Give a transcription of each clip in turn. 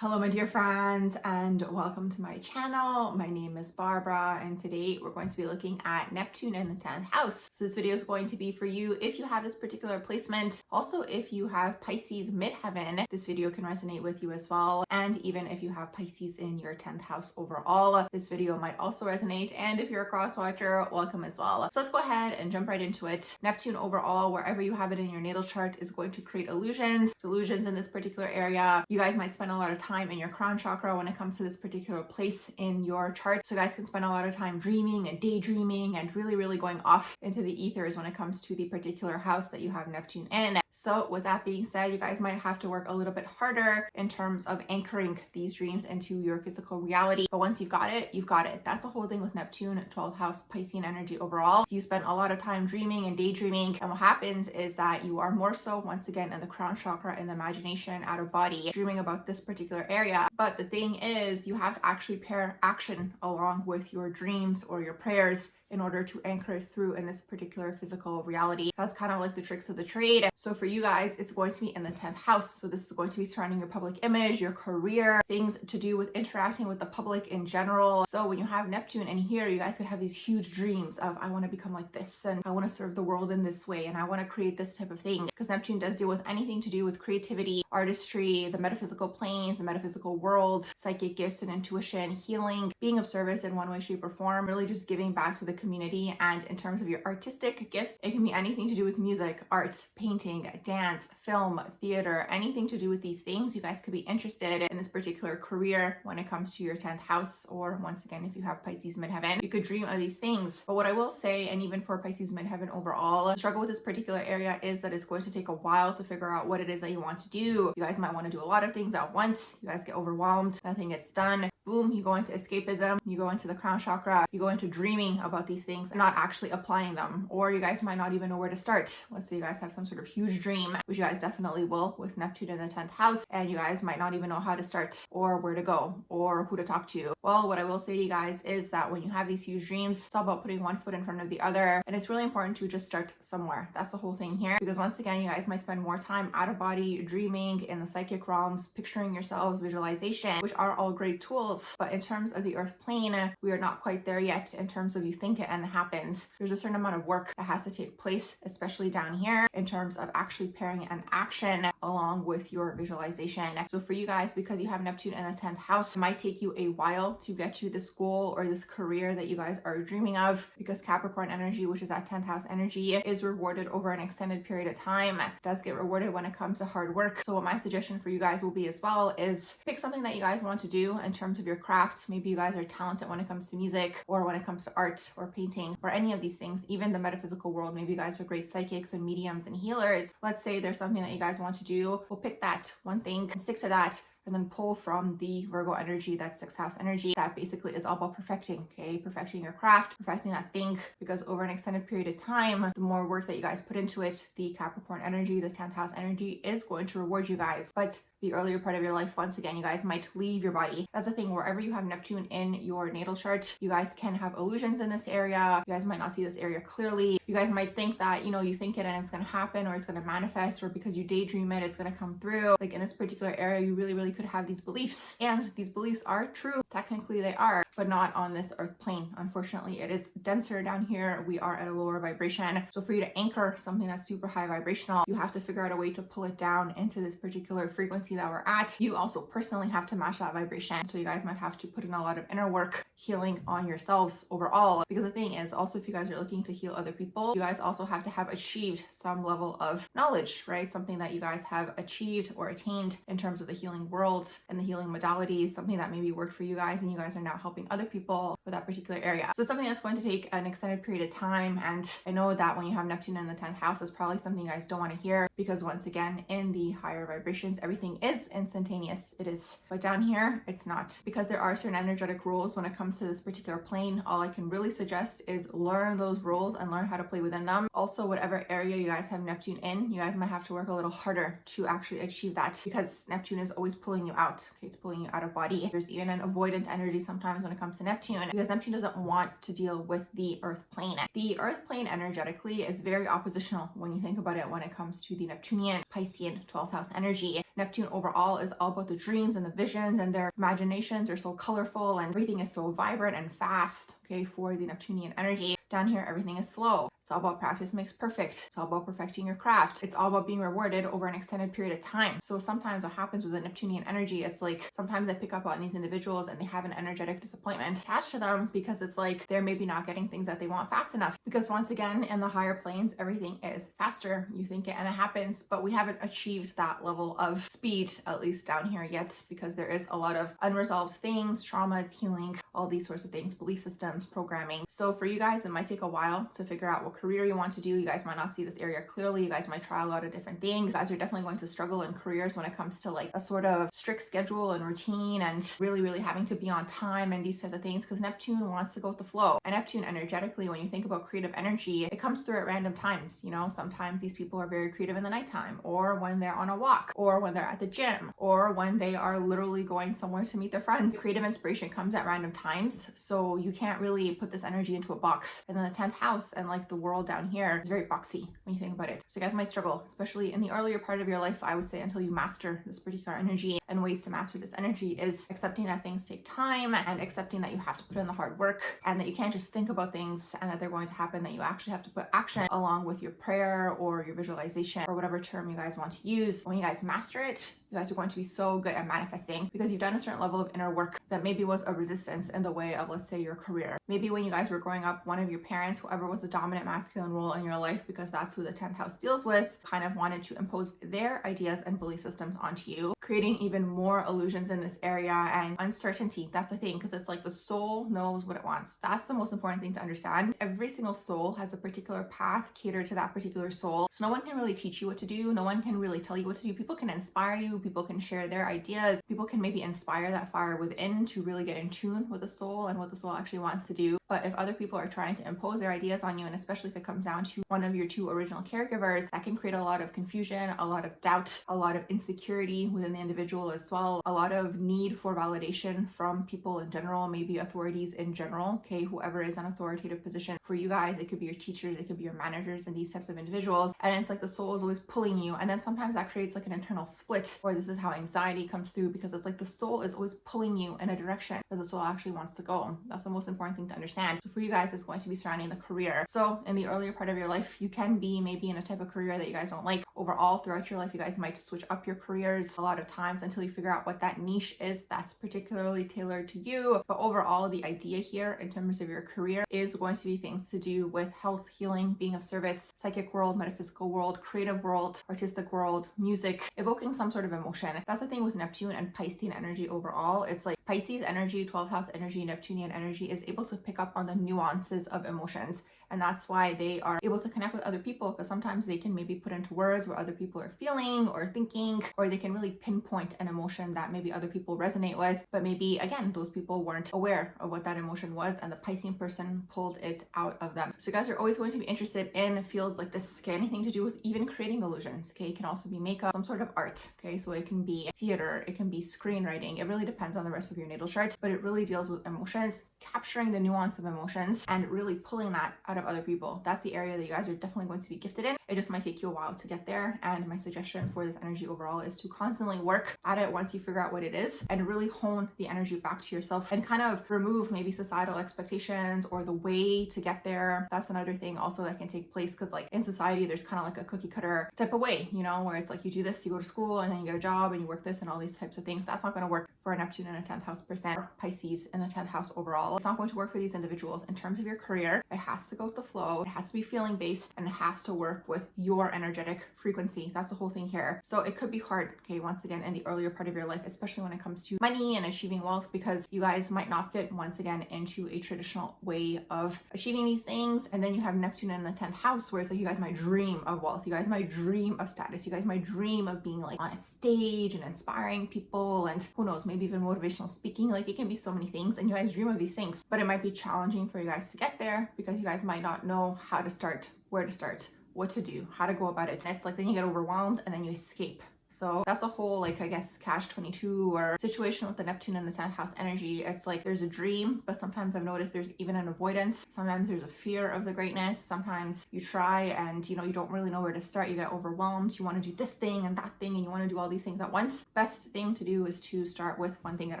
Hello my dear friends and welcome to my channel. My name is Barbara and today we're going to be looking at Neptune in the 10th house. So this video is going to be for you if you have this particular placement. Also, if you have Pisces midheaven, this video can resonate with you as well. And even if you have Pisces in your 10th house overall, this video might also resonate. And if you're a cross watcher, welcome as well. So let's go ahead and jump right into it. Neptune overall, wherever you have it in your natal chart, is going to create illusions. Delusions in this particular area. You guys might spend a lot of time in your crown chakra when it comes to this particular place in your chart. So you guys can spend a lot of time dreaming and daydreaming and really going off into the ethers when it comes to the particular house that you have Neptune in. So with that being said, you guys might have to work a little bit harder in terms of anchoring these dreams into your physical reality. But once you've got it, you've got it. That's the whole thing with Neptune, 12th house Piscean energy overall. You spend a lot of time dreaming and daydreaming. And what happens is that you are more so once again in the crown chakra, in the imagination, out of body, dreaming about this particular area. But the thing is, you have to actually pair action along with your dreams or your prayers in order to anchor through in this particular physical reality. That's kind of like the tricks of the trade. So for you guys, it's going to be in the 10th house. So this is going to be surrounding your public image, your career, things to do with interacting with the public in general. So when you have Neptune in here, you guys could have these huge dreams of, I want to become like this, and I want to serve the world in this way, and I want to create this type of thing. Because Neptune does deal with anything to do with creativity, artistry, the metaphysical planes, the metaphysical world, psychic gifts and intuition, healing, being of service in one way, shape, or form, really just giving back to the community. And in terms of your artistic gifts, it can be anything to do with music, art, painting, dance, film, theater, anything to do with these things. You guys could be interested in this particular career when it comes to your 10th house, or once again, if you have Pisces midheaven, you could dream of these things. But what I will say, and even for Pisces midheaven overall, the struggle with this particular area is that it's going to take a while to figure out what it is that you want to do. You guys might want to do a lot of things at once. You guys get overwhelmed, nothing gets done. Boom, you go into escapism, you go into the crown chakra, you go into dreaming about these things and not actually applying them. Or you guys might not even know where to start. Let's say you guys have some sort of huge dream, which you guys definitely will with Neptune in the 10th house, and you guys might not even know how to start or where to go or who to talk to. Well, what I will say to you guys is that when you have these huge dreams, it's all about putting one foot in front of the other, and it's really important to just start somewhere. That's the whole thing here, because once again, you guys might spend more time out of body, dreaming in the psychic realms, picturing yourselves, visualization, which are all great tools. But in terms of the earth plane, we are not quite there yet in terms of you think it and it happens. There's a certain amount of work that has to take place, especially down here, in terms of actually pairing an action along with your visualization. So for you guys, because you have Neptune in the 10th house, it might take you a while to get to this goal or this career that you guys are dreaming of, because Capricorn energy, which is that 10th house energy, is rewarded over an extended period of time. It does get rewarded when it comes to hard work. So what my suggestion for you guys will be as well is pick something that you guys want to do in terms of your craft. Maybe you guys are talented when it comes to music, or when it comes to art or painting, or any of these things, even the metaphysical world. Maybe you guys are great psychics and mediums and healers. Let's say there's something that you guys want to do. We'll pick that one thing and stick to that, and then pull from the Virgo energy, that 6th house energy, that basically is all about perfecting, okay? Perfecting your craft, perfecting that thing, because over an extended period of time, the more work that you guys put into it, the Capricorn energy, the 10th house energy is going to reward you guys. But the earlier part of your life, once again, you guys might leave your body. That's the thing, wherever you have Neptune in your natal chart, you guys can have illusions in this area. You guys might not see this area clearly. You guys might think that, you think it and it's going to happen, or it's going to manifest, or because you daydream it, it's going to come through. Like in this particular area, you really could have these beliefs, and these beliefs are true. Technically they are, but not on this earth plane. Unfortunately, it is denser down here. We are at a lower vibration. So for you to anchor something that's super high vibrational, you have to figure out a way to pull it down into this particular frequency that we're at. You also personally have to match that vibration. So you guys might have to put in a lot of inner work, healing on yourselves overall. Because the thing is, also, if you guys are looking to heal other people, you guys also have to have achieved some level of knowledge, right? Something that you guys have achieved or attained in terms of the healing world and the healing modalities, something that maybe worked for you guys, and you guys are now helping other people with that particular area. So it's something that's going to take an extended period of time. And I know that when you have Neptune in the 10th house, it's probably something you guys don't want to hear, because once again, in the higher vibrations, everything is instantaneous. It is. But down here, it's not, because there are certain energetic rules when it comes to this particular plane. All I can really suggest is learn those rules and learn how to play within them. Also, whatever area you guys have Neptune in, you guys might have to work a little harder to actually achieve that, because Neptune is always pulling you out. Okay, it's pulling you out of body. There's even an avoidant energy sometimes when it comes to Neptune, because Neptune doesn't want to deal with the earth plane. The earth plane energetically is very oppositional when you think about it when it comes to the Neptunian Piscean 12th house energy. Neptune overall is all about the dreams and the visions, and their imaginations are so colorful and everything is so vibrant and fast. Okay, for the Neptunian energy. Down here, everything is slow. It's all about practice makes perfect. It's all about perfecting your craft. It's all about being rewarded over an extended period of time. So sometimes what happens with the Neptunian energy, it's like sometimes I pick up on these individuals and they have an energetic disappointment attached to them because it's like they're maybe not getting things that they want fast enough. Because once again, in the higher planes, everything is faster. You think it and it happens, but we haven't achieved that level of speed, at least down here yet, because there is a lot of unresolved things, traumas, healing, all these sorts of things, belief systems, programming. So for you guys, it might take a while to figure out what career you want to do. You guys might not see this area clearly. You guys might try a lot of different things. You guys are definitely going to struggle in careers when it comes to like a sort of strict schedule and routine and really having to be on time and these types of things, because Neptune wants to go with the flow. And Neptune energetically, when you think about creative energy, it comes through at random times. You know, sometimes these people are very creative in the nighttime, or when they're on a walk, or when they're at the gym, or when they are literally going somewhere to meet their friends. Creative inspiration comes at random times, so you can't really put this energy into a box. And then the 10th house and like the world down here is very boxy when you think about it. So you guys might struggle, especially in the earlier part of your life, I would say, until you master this particular energy. And ways to master this energy is accepting that things take time and accepting that you have to put in the hard work and that you can't just think about things and that they're going to happen, that you actually have to put action along with your prayer or your visualization or whatever term you guys want to use. When you guys master it, you guys are going to be so good at manifesting because you've done a certain level of inner work that maybe was a resistance in the way of, let's say, your career. Maybe when you guys were growing up, one of your parents, whoever was the dominant masculine role in your life, because that's who the 10th house deals with, kind of wanted to impose their ideas and belief systems onto you, creating even more illusions in this area and uncertainty. That's the thing, because it's like the soul knows what it wants. That's the most important thing to understand. Every single soul has a particular path catered to that particular soul. So no one can really teach you what to do. No one can really tell you what to do. People can inspire you. People can share their ideas. People can maybe inspire that fire within to really get in tune with the soul and what the soul actually wants to do. But if other people are trying to impose their ideas on you, and especially if it comes down to one of your two original caregivers, that can create a lot of confusion, a lot of doubt, a lot of insecurity within the individual as well, a lot of need for validation from people in general, maybe authorities in general, okay, whoever is an authoritative position for you guys. It could be your teachers, it could be your managers and these types of individuals. And it's like the soul is always pulling you. And then sometimes that creates like an internal split, or this is how anxiety comes through, because it's like the soul is always pulling you in a direction that the soul actually wants to go. That's the most important thing to understand. So for you guys, it's going to be surrounding the career. So in the earlier part of your life, you can be maybe in a type of career that you guys don't like. Overall, throughout your life, you guys might switch up your careers a lot of times until you figure out what that niche is that's particularly tailored to you. But overall, the idea here in terms of your career is going to be things to do with health, healing, being of service, psychic world, metaphysical world, creative world, artistic world, music, evoking some sort of emotion. That's the thing with Neptune and Piscean energy overall. It's like Pisces energy, 12th house energy, Neptunian energy is able to pick up on the nuances of emotions. And that's why they are able to connect with other people, because sometimes they can maybe put into words what other people are feeling or thinking, or they can really pinpoint an emotion that maybe other people resonate with. But maybe, again, those people weren't aware of what that emotion was, and the Piscean person pulled it out of them. So you guys are always going to be interested in fields like this, okay? Anything to do with even creating illusions, okay? It can also be makeup, some sort of art, okay? So it can be theater, it can be screenwriting. It really depends on the rest of your natal chart, but it really deals with emotions, capturing the nuance of emotions and really pulling that out of other people. That's the area that you guys are definitely going to be gifted in. It just might take you a while to get there. And my suggestion for this energy overall is to constantly work at it once you figure out what it is, and really hone the energy back to yourself and kind of remove maybe societal expectations or the way to get there. That's another thing also that can take place, because like in society, there's kind of like a cookie cutter type of way, you know, where it's like you do this, you go to school, and then you get a job and you work this and all these types of things. That's not going to work for a Neptune in a 10th house person or Pisces in the 10th house overall. It's not going to work for these individuals in terms of your career. It has to go with the flow. It has to be feeling based, and it has to work with your energetic frequency. That's the whole thing here. So it could be hard, okay, once again, in the earlier part of your life, especially when it comes to money and achieving wealth, because you guys might not fit once again into a traditional way of achieving these things. And then you have Neptune in the 10th house, where it's like you guys might dream of wealth, you guys might dream of status, you guys might dream of being like on a stage and inspiring people, and who knows, maybe even motivational speaking. Like it can be so many things, and you guys dream of these things, but it might be challenging for you guys to get there because you guys might not know how to start, where to start, what to do, how to go about it. And it's like then you get overwhelmed and then you escape. So that's a whole, like, I guess, catch-22 or situation with the Neptune and the 10th house energy. It's like there's a dream, but sometimes I've noticed there's even an avoidance. Sometimes there's a fear of the greatness. Sometimes you try and, you know, you don't really know where to start. You get overwhelmed. You want to do this thing and that thing, and you want to do all these things at once. Best thing to do is to start with one thing at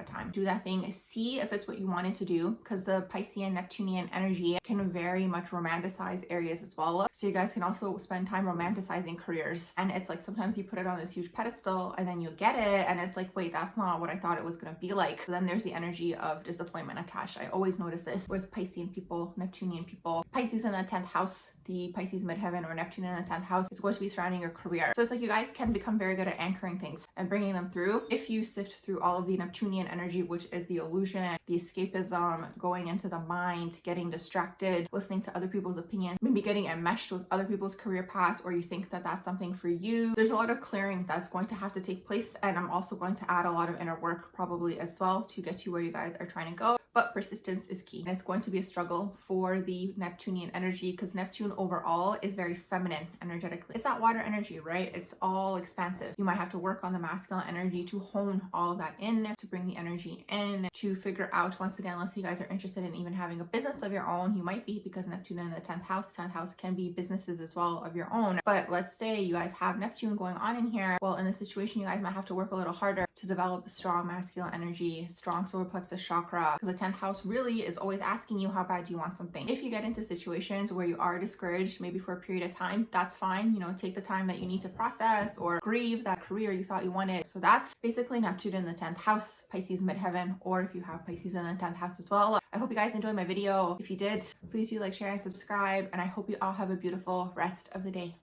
a time. Do that thing, see if it's what you wanted to do, because the Piscean Neptunian energy can very much romanticize areas as well. So you guys can also spend time romanticizing careers. And it's like sometimes you put it on this huge pedestal and then you get it and it's like, wait, that's not what I thought it was going to be like. So then there's the energy of disappointment attached. I always notice this with Piscean people, Neptunian people. Pisces in the 10th house, the Pisces midheaven or Neptune in the 10th house is going to be surrounding your career. So it's like you guys can become very good at anchoring things and bringing them through if you sift through all of the Neptunian energy, which is the illusion, the escapism, going into the mind, getting distracted, listening to other people's opinions, maybe getting enmeshed with other people's career paths, or you think that that's something for you. There's a lot of clearing that's going to have to take place, and I'm also going to add a lot of inner work probably as well to get you where you guys are trying to go. But persistence is key. And it's going to be a struggle for the Neptunian energy because Neptune overall is very feminine energetically. It's that water energy, right? It's all expansive. You might have to work on the masculine energy to hone all of that in, to bring the energy in, to figure out, once again, unless you guys are interested in even having a business of your own, you might be, because Neptune in the 10th house can be businesses as well of your own. But let's say you guys have Neptune going on in here. Well, in this situation, you guys might have to work a little harder to develop strong masculine energy, strong solar plexus chakra, because the 10th house really is always asking you how bad do you want something. If you get into situations where you are discouraged, maybe for a period of time, that's fine. You know, take the time that you need to process or grieve that career you thought you wanted. So that's basically Neptune in the 10th house, Pisces midheaven, or if you have Pisces in the 10th house as well. I hope you guys enjoyed my video. If you did, please do like, share, and subscribe, and I hope you all have a beautiful rest of the day.